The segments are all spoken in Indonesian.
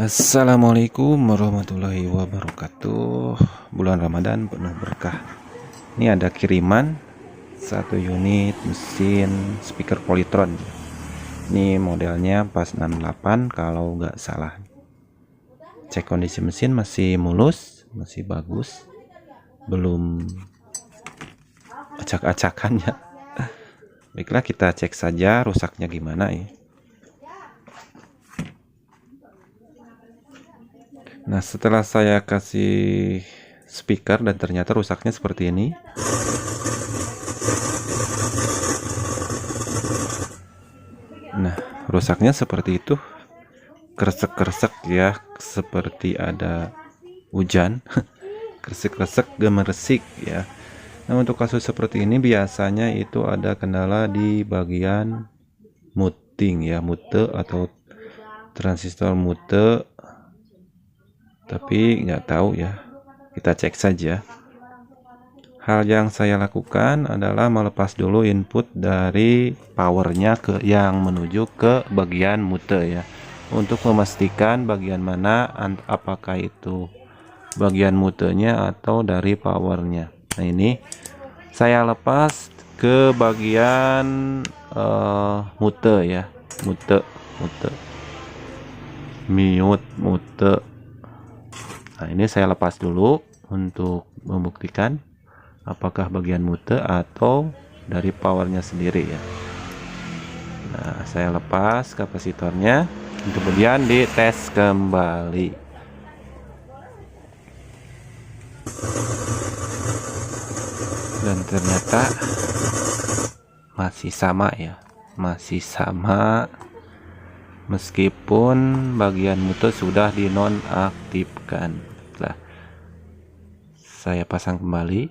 Assalamualaikum warahmatullahi wabarakatuh. Bulan Ramadan penuh berkah. Ini ada kiriman 1 unit mesin speaker Polytron. Ini modelnya pas 68 kalau nggak salah. Cek kondisi mesin masih mulus, masih bagus, belum acak-acakannya. Baiklah, kita cek saja rusaknya gimana ya. Nah, setelah saya kasih speaker dan ternyata rusaknya seperti ini. Nah, rusaknya seperti itu. Kresek-kresek ya, seperti ada hujan. Kresek-kresek gemeresik ya. Nah, untuk kasus seperti ini biasanya itu ada kendala di bagian muting ya, mute atau transistor mute. Tapi nggak tahu ya, kita cek saja. Hal yang saya lakukan adalah melepas dulu input dari powernya ke yang menuju ke bagian mute ya, untuk memastikan bagian mana, apakah itu bagian mutenya atau dari powernya. Nah, ini saya lepas ke bagian mute ya, mute mute. Nah, ini saya lepas dulu untuk membuktikan apakah bagian mute atau dari powernya sendiri ya. Nah, saya lepas kapasitornya, kemudian dites kembali. Dan ternyata masih sama ya, masih sama. Meskipun bagian mute sudah dinonaktifkan. Nah, saya pasang kembali.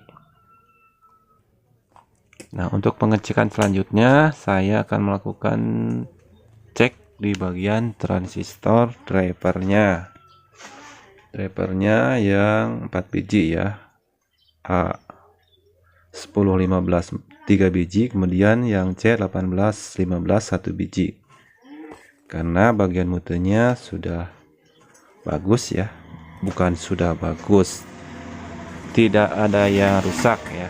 Nah, untuk pengecekan selanjutnya saya akan melakukan cek di bagian transistor drivernya. Drivernya yang 4 biji ya, A1015 3 biji, kemudian yang C1815 1 biji. Karena bagian mutenya sudah bagus ya, bukan sudah bagus, tidak ada yang rusak ya.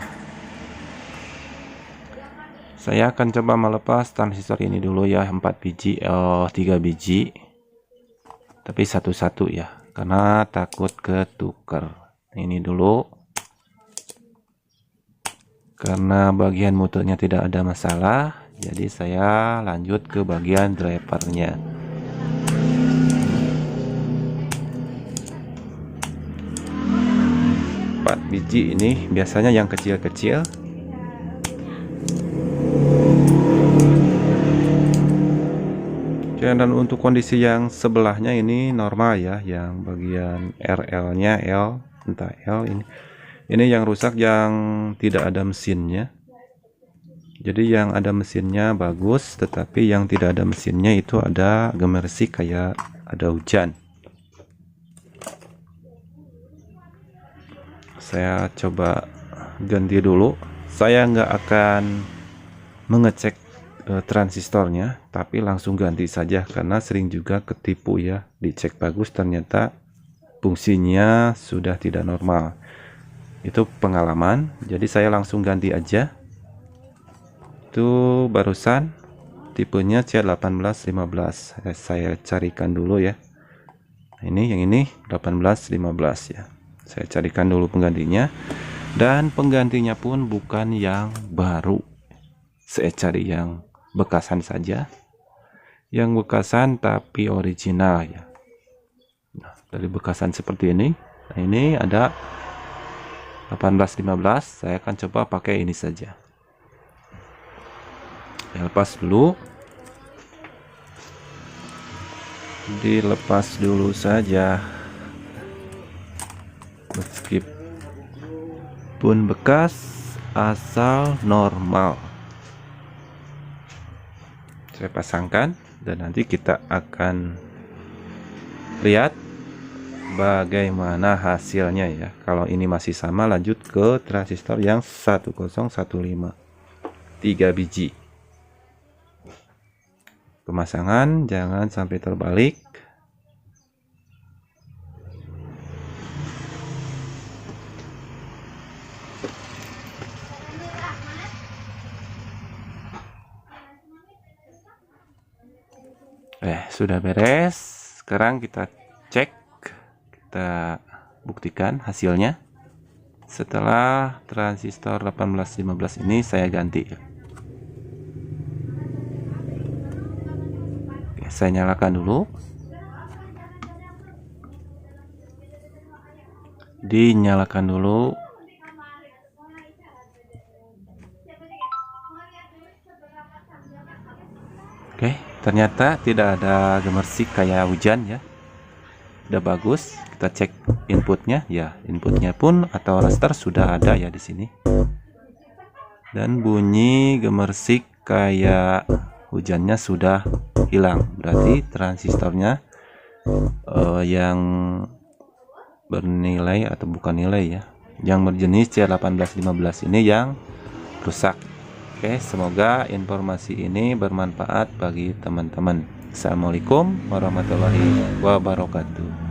Saya akan coba melepas transistor ini dulu ya, 4 biji 3 biji, tapi satu-satu ya, karena takut ketuker. Ini dulu, karena bagian mutenya tidak ada masalah, jadi saya lanjut ke bagian drivernya. Empat biji ini biasanya yang kecil-kecil. Dan untuk kondisi yang sebelahnya ini normal ya, yang bagian RL-nya L, entah L ini yang rusak yang tidak ada mesinnya. Jadi yang ada mesinnya bagus, tetapi yang tidak ada mesinnya itu ada gemersik kayak ada hujan. Saya coba ganti dulu. Saya nggak akan mengecek transistornya, tapi langsung ganti saja karena sering juga ketipu ya, dicek bagus ternyata fungsinya sudah tidak normal. Itu pengalaman, jadi saya langsung ganti aja. Itu barusan tipenya C1815. Saya carikan dulu ya. Ini yang ini 1815 ya. Saya carikan dulu penggantinya, dan penggantinya pun bukan yang baru. Saya cari yang bekasan saja. Yang bekasan tapi original ya. Nah, dari bekasan seperti ini. Nah, ini ada 1815. Saya akan coba pakai ini saja. Lepas dulu, dilepas dulu saja, meskipun bekas asal normal. Saya pasangkan dan nanti kita akan lihat bagaimana hasilnya ya. Kalau ini masih sama, lanjut ke transistor yang 1015 3 biji. Pemasangan jangan sampai terbalik. Sudah beres. Sekarang kita cek, kita buktikan hasilnya. Setelah transistor 1815 ini saya ganti. Oke, saya nyalakan dulu. Dinyalakan dulu. Oke, ternyata tidak ada gemersik kayak hujan ya. Udah bagus. Kita cek inputnya ya, inputnya pun atau raster sudah ada ya di sini. Dan bunyi gemersik kayak hujannya sudah hilang. Berarti transistornya yang bernilai atau bukan nilai ya, yang berjenis C1815 ini yang rusak. Oke, semoga informasi ini bermanfaat bagi teman-teman. Assalamualaikum warahmatullahi wabarakatuh.